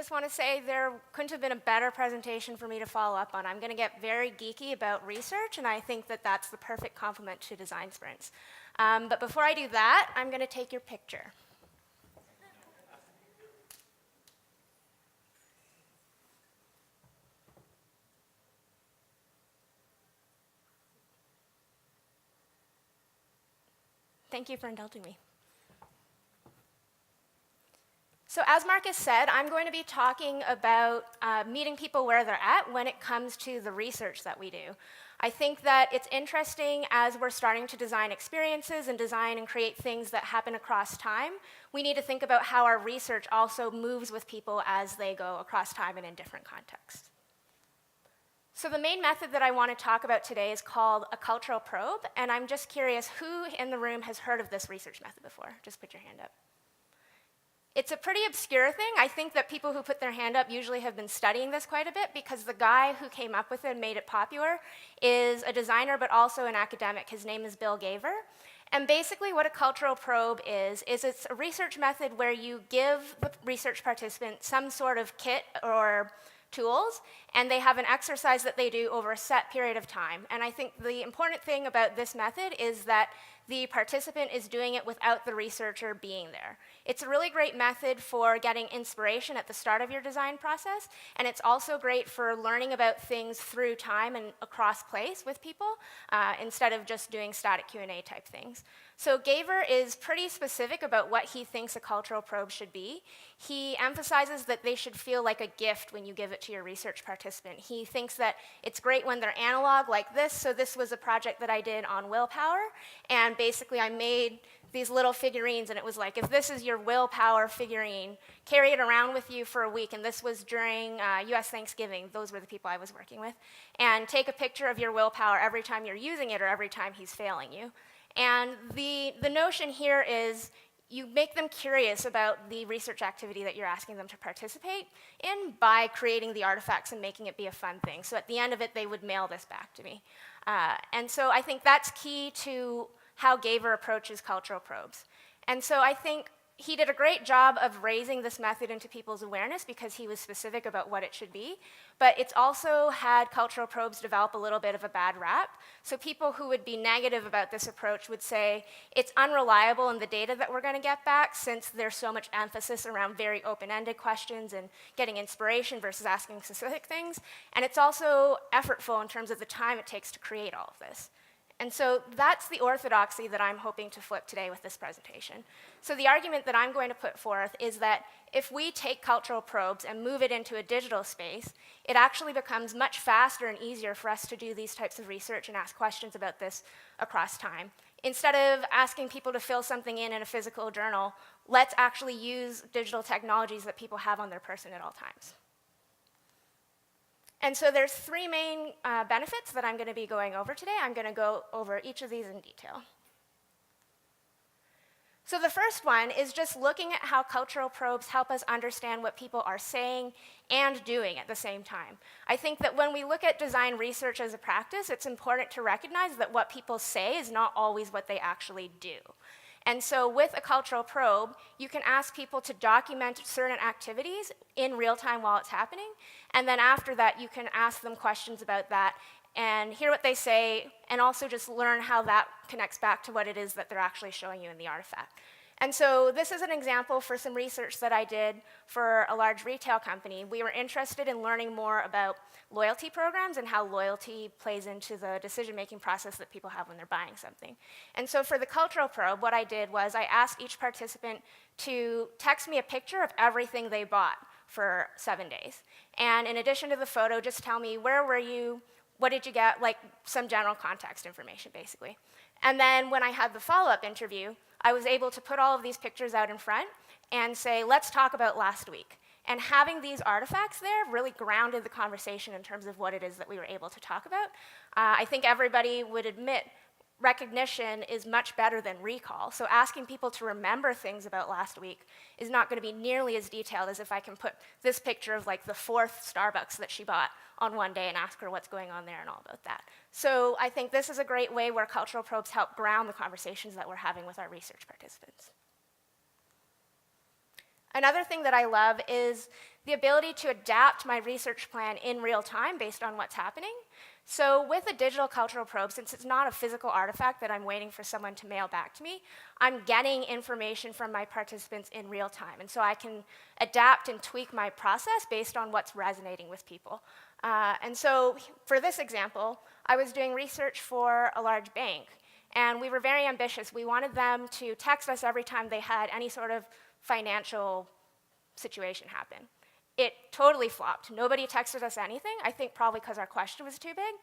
just want to say there couldn't have been a better presentation for me to follow up on. I'm going to get very geeky about research, and I think that that's the perfect complement to design sprints. But before I do that, I'm going to take your picture. Thank you for indulging me. So as Marcus said, I'm going to be talking about meeting people where they're at when it comes to the research that we do. I think that it's interesting as we're starting to design experiences and design and create things that happen across time. We need to think about how our research also moves with people as they go across time and in different contexts. So the main method that I want to talk about today is called a cultural probe, and I'm just curious who in the room has heard of this research method before? Just put your hand up. It's a pretty obscure thing. I think that people who put their hand up usually have been studying this quite a bit because the guy who came up with it and made it popular is a designer but also an academic. His name is Bill Gaver. And basically what a cultural probe is it's a research method where you give the research participant some sort of kit or tools, and they have an exercise that they do over a set period of time. And I think the important thing about this method is that the participant is doing it without the researcher being there. It's a really great method for getting inspiration at the start of your design process, and it's also great for learning about things through time and across place with people, instead of just doing static Q&A type things. So Gaver is pretty specific about what he thinks a cultural probe should be. He emphasizes that they should feel like a gift when you give it to your research participant. He thinks that it's great when they're analog like this. So this was a project that I did on willpower, and basically I made these little figurines, and it was like, if this is your willpower figurine, carry it around with you for a week, and this was during US Thanksgiving. Those were the people I was working with. And take a picture of your willpower every time you're using it or every time he's failing you. And the notion here is you make them curious about the research activity that you're asking them to participate in by creating the artifacts and making it be a fun thing. So at the end of it, they would mail this back to me. And so I think that's key to how Gaver approaches cultural probes. And so I think he did a great job of raising this method into people's awareness because he was specific about what it should be. But it's also had cultural probes develop a little bit of a bad rap. So people who would be negative about this approach would say it's unreliable in the data that we're going to get back since there's so much emphasis around very open-ended questions and getting inspiration versus asking specific things. And it's also effortful in terms of the time it takes to create all of this. And so that's the orthodoxy that I'm hoping to flip today with this presentation. So the argument that I'm going to put forth is that if we take cultural probes and move it into a digital space, it actually becomes much faster and easier for us to do these types of research and ask questions about this across time. Instead of asking people to fill something in a physical journal, let's actually use digital technologies that people have on their person at all times. And so there's three main benefits that I'm going to be going over today. I'm going to go over each of these in detail. So the first one is just looking at how cultural probes help us understand what people are saying and doing at the same time. I think that when we look at design research as a practice, it's important to recognize that what people say is not always what they actually do. And so with a cultural probe, you can ask people to document certain activities in real time while it's happening, and then after that, you can ask them questions about that and hear what they say, and also just learn how that connects back to what it is that they're actually showing you in the artifact. And so this is an example for some research that I did for a large retail company. We were interested in learning more about loyalty programs and how loyalty plays into the decision-making process that people have when they're buying something. And so for the cultural probe, what I did was I asked each participant to text me a picture of everything they bought for 7 days. And in addition to the photo, just tell me, where were you, what did you get, like some general context information, basically. And then when I had the follow-up interview, I was able to put all of these pictures out in front and say, let's talk about last week. And having these artifacts there really grounded the conversation in terms of what it is that we were able to talk about. I think everybody would admit recognition is much better than recall. So asking people to remember things about last week is not going to be nearly as detailed as if I can put this picture of like the 4th Starbucks that she bought on one day and ask her what's going on there and all about that. So I think this is a great way where cultural probes help ground the conversations that we're having with our research participants. Another thing that I love is the ability to adapt my research plan in real time based on what's happening. So with a digital cultural probe, since it's not a physical artifact that I'm waiting for someone to mail back to me, I'm getting information from my participants in real time. And so I can adapt and tweak my process based on what's resonating with people. And so for this example, I was doing research for a large bank. And we were very ambitious. We wanted them to text us every time they had any sort of financial situation happen. It totally flopped. Nobody texted us anything, I think probably because our question was too big.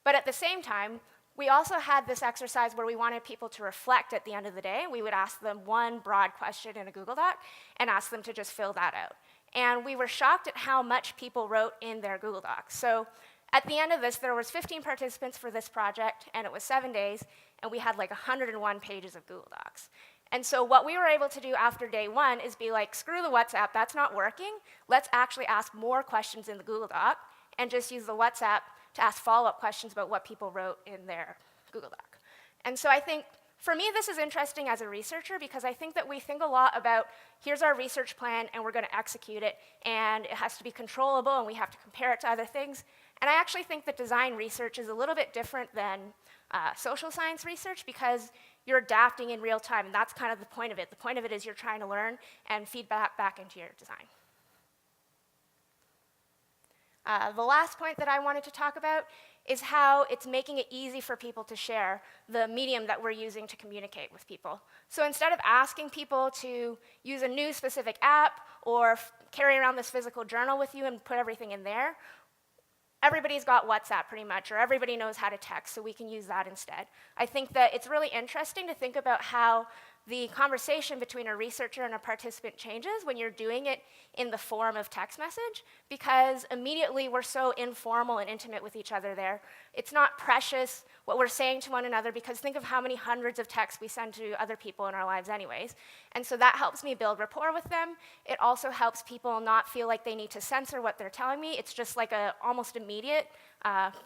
But at the same time, we also had this exercise where we wanted people to reflect at the end of the day. We would ask them one broad question in a Google Doc and ask them to just fill that out. And we were shocked at how much people wrote in their Google Docs. So at the end of this, there was 15 participants for this project, and it was 7 days, and we had like 101 pages of Google Docs. And so what we were able to do after day one is be like, screw the WhatsApp, that's not working. Let's actually ask more questions in the Google Doc and just use the WhatsApp to ask follow-up questions about what people wrote in their Google Doc. And so I think, for me, this is interesting as a researcher because I think that we think a lot about, here's our research plan and we're going to execute it, and it has to be controllable and we have to compare it to other things. And I actually think that design research is a little bit different than social science research because you're adapting in real time, and that's kind of the point of it. The point of it is you're trying to learn and feed back into your design. The last point that I wanted to talk about is how it's making it easy for people to share the medium that we're using to communicate with people. So instead of asking people to use a new specific app or carry around this physical journal with you and put everything in there, everybody's got WhatsApp pretty much, or everybody knows how to text, so we can use that instead. I think that it's really interesting to think about how the conversation between a researcher and a participant changes when you're doing it in the form of text message, because immediately we're so informal and intimate with each other there. It's not precious what we're saying to one another, because think of how many hundreds of texts we send to other people in our lives anyways. And so that helps me build rapport with them. It also helps people not feel like they need to censor what they're telling me. It's just like an almost immediate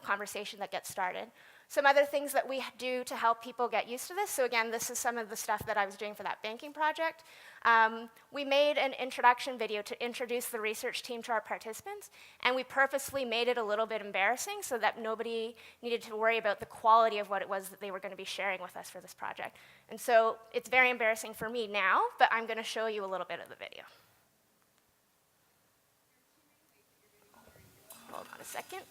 conversation that gets started. Some other things that we do to help people get used to this. So again, this is some of the stuff that I was doing for that banking project. We made an introduction video to introduce the research team to our participants, and we purposely made it a little bit embarrassing so that nobody needed to worry about the quality of what it was that they were going to be sharing with us for this project. And so it's very embarrassing for me now, but I'm going to show you a little bit of the video. Hold on a second.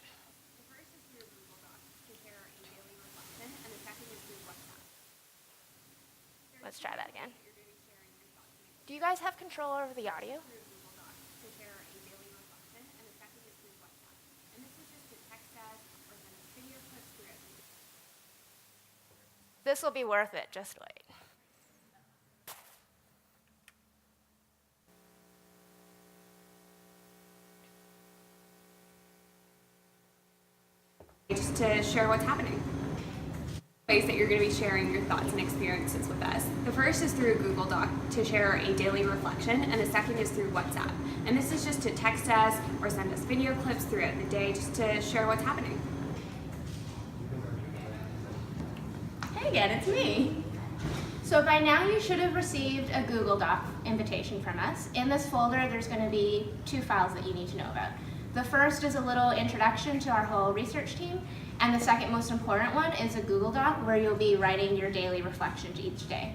Let's try that again. Do you guys have control over the audio? This will be worth it, just wait. Just to share what's happening. Ways that you're going to be sharing your thoughts and experiences with us. The first is through Google Doc to share a daily reflection, and the second is through WhatsApp. And this is just to text us or send us video clips throughout the day just to share what's happening. Hey again, it's me. So by now you should have received a Google Doc invitation from us. In this folder there's going to be 2 files that you need to know about. The first is a little introduction to our whole research team, and the second most important one is a Google Doc where you'll be writing your daily reflections each day.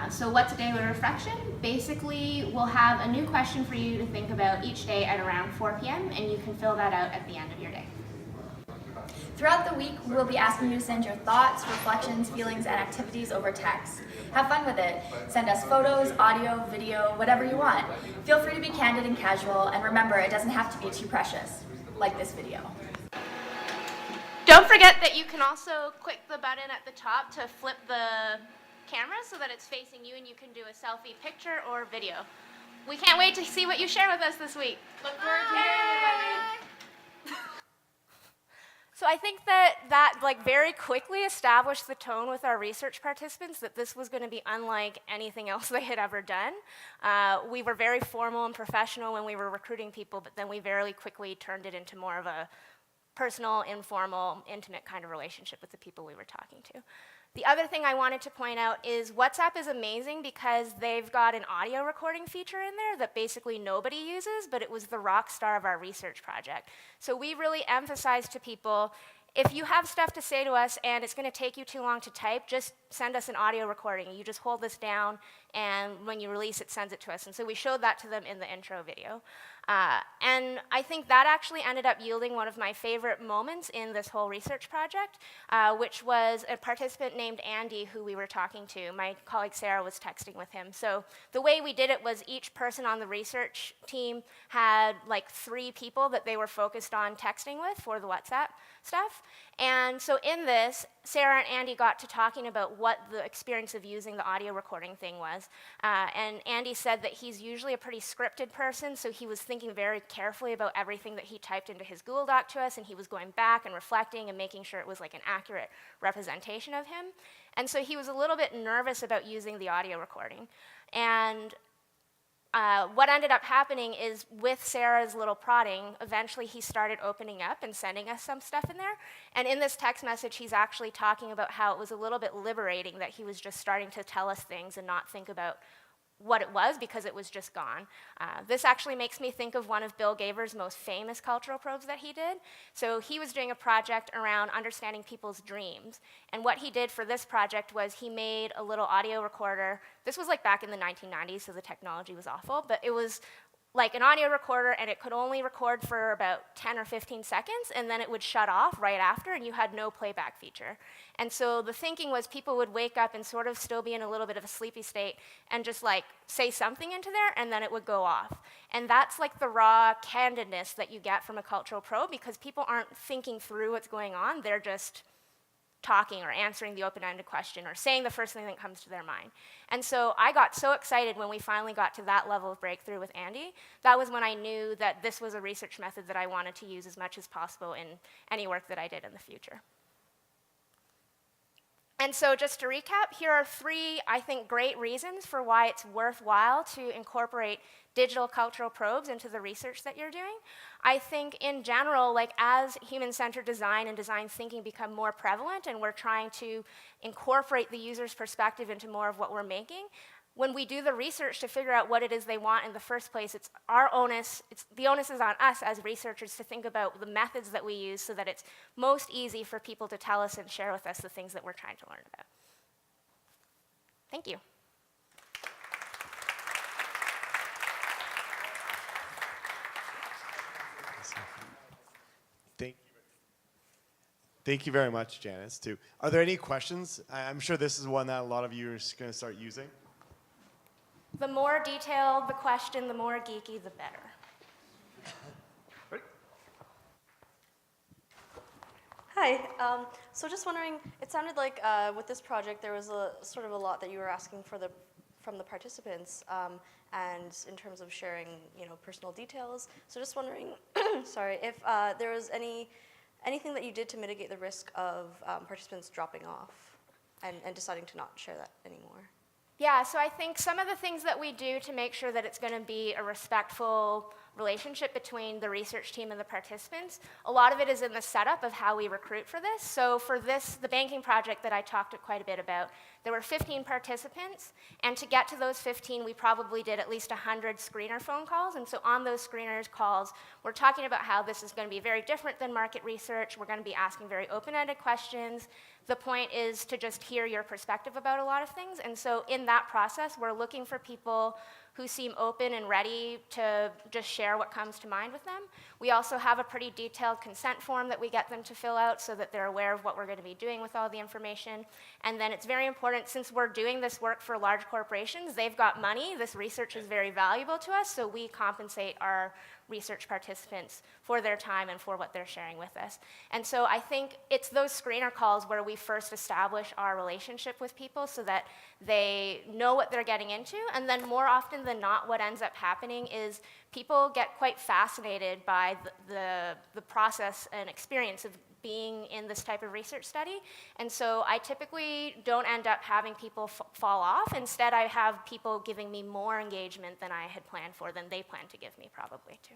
So what's a daily reflection? Basically, we'll have a new question for you to think about each day at around 4 p.m. and you can fill that out at the end of your day. Throughout the week, we'll be asking you to send your thoughts, reflections, feelings, and activities over text. Have fun with it. Send us photos, audio, video, whatever you want. Feel free to be candid and casual, and remember, it doesn't have to be too precious, like this video. Don't forget that you can also click the button at the top to flip the camera so that it's facing you and you can do a selfie picture or video. We can't wait to see what you share with us this week. Look forward to hearing it. So I think that like very quickly established the tone with our research participants that this was going to be unlike anything else they had ever done. We were very formal and professional when we were recruiting people, but then we very quickly turned it into more of a personal, informal, intimate kind of relationship with the people we were talking to. The other thing I wanted to point out is WhatsApp is amazing because they've got an audio recording feature in there that basically nobody uses, but it was the rock star of our research project. So we really emphasize to people, if you have stuff to say to us and it's going to take you too long to type, just send us an audio recording. You just hold this down, and when you release it, sends it to us. And so we showed that to them in the intro video. And I think that actually ended up yielding one of my favorite moments in this whole research project, which was a participant named Andy who we were talking to. My colleague Sarah was texting with him. So the way we did it was each person on the research team had like 3 people that they were focused on texting with for the WhatsApp stuff. And so in this, Sarah and Andy got to talking about what the experience of using the audio recording thing was. And Andy said that he's usually a pretty scripted person, so he was thinking very carefully about everything that he typed into his Google Doc to us, and he was going back and reflecting and making sure it was like an accurate representation of him. And so he was a little bit nervous about using the audio recording. And what ended up happening is with Sarah's little prodding, eventually he started opening up and sending us some stuff in there. And in this text message, he's actually talking about how it was a little bit liberating that he was just starting to tell us things and not think about what it was because it was just gone. This actually makes me think of one of Bill Gaver's most famous cultural probes that he did. So he was doing a project around understanding people's dreams. And what he did for this project was he made a little audio recorder. This was like back in the 1990s, so the technology was awful, but it was like an audio recorder, and it could only record for about 10 or 15 seconds, and then it would shut off right after, and you had no playback feature. And so the thinking was people would wake up and sort of still be in a little bit of a sleepy state and just like say something into there, and then it would go off. And that's like the raw candidness that you get from a cultural probe, because people aren't thinking through what's going on, they're just talking or answering the open-ended question or saying the first thing that comes to their mind. And so I got so excited when we finally got to that level of breakthrough with Andy. That was when I knew that this was a research method that I wanted to use as much as possible in any work that I did in the future. And so just to recap, here are 3, I think, great reasons for why it's worthwhile to incorporate digital cultural probes into the research that you're doing. I think in general, like as human-centered design and design thinking become more prevalent and we're trying to incorporate the user's perspective into more of what we're making, when we do the research to figure out what it is they want in the first place, it's our onus, the onus is on us as researchers to think about the methods that we use so that it's most easy for people to tell us and share with us the things that we're trying to learn about. Thank you. Thank you very much, Janice, too. Are there any questions? I'm sure this is one that a lot of you are going to start using. The more detailed the question, the more geeky, the better. Hi. So just wondering, it sounded like with this project there was a sort of a lot that you were asking from the participants, and in terms of sharing, personal details. So just wondering, sorry, if there was anything that you did to mitigate the risk of participants dropping off and deciding to not share that anymore. Yeah, so I think some of the things that we do to make sure that it's going to be a respectful relationship between the research team and the participants, a lot of it is in the setup of how we recruit for this. So for this, the banking project that I talked quite a bit about, there were 15 participants, and to get to those 15, we probably did at least 100 screener phone calls. And so on those screeners calls, we're talking about how this is going to be very different than market research. We're going to be asking very open-ended questions. The point is to just hear your perspective about a lot of things. And so in that process, we're looking for people who seem open and ready to just share what comes to mind with them. We also have a pretty detailed consent form that we get them to fill out so that they're aware of what we're going to be doing with all the information. And then it's very important, since we're doing this work for large corporations, they've got money, this research is very valuable to us, so we compensate our research participants for their time and for what they're sharing with us. And so I think it's those screener calls where we first establish our relationship with people so that they know what they're getting into. And then more often than not, what ends up happening is people get quite fascinated by the process and experience of being in this type of research study. And so I typically don't end up having people fall off. Instead, I have people giving me more engagement than I had planned for, than they planned to give me probably too.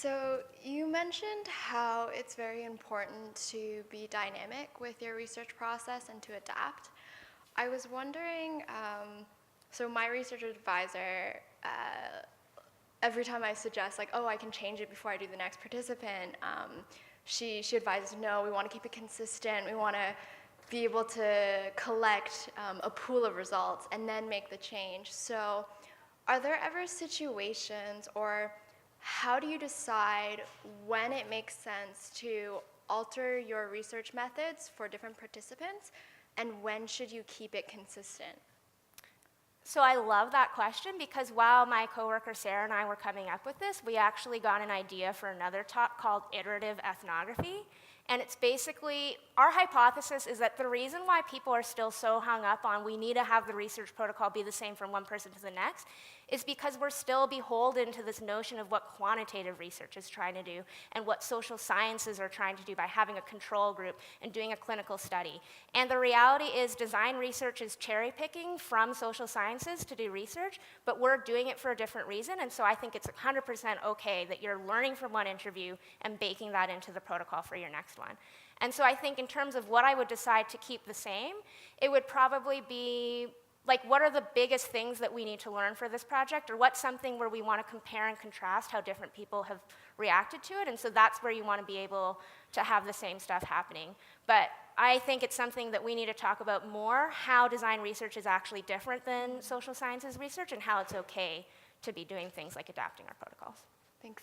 So you mentioned how it's very important to be dynamic with your research process and to adapt. I was wondering, so my research advisor, every time I suggest like, oh, I can change it before I do the next participant, she advises, no, we want to keep it consistent. We want to be able to collect a pool of results and then make the change. So are there ever situations, or how do you decide when it makes sense to alter your research methods for different participants, and when should you keep it consistent? So I love that question, because while my coworker Sarah and I were coming up with this, we actually got an idea for another talk called Iterative Ethnography. And it's basically, our hypothesis is that the reason why people are still so hung up on we need to have the research protocol be the same from one person to the next is because we're still beholden to this notion of what quantitative research is trying to do and what social sciences are trying to do by having a control group and doing a clinical study. And the reality is design research is cherry picking from social sciences to do research, but we're doing it for a different reason. And so I think it's 100% okay that you're learning from one interview and baking that into the protocol for your next one. And so I think in terms of what I would decide to keep the same, it would probably be like, what are the biggest things that we need to learn for this project, or what's something where we want to compare and contrast how different people have reacted to it, and so that's where you want to be able to have the same stuff happening. But I think it's something that we need to talk about more, how design research is actually different than social sciences research, and how it's okay to be doing things like adapting our protocols. Thanks.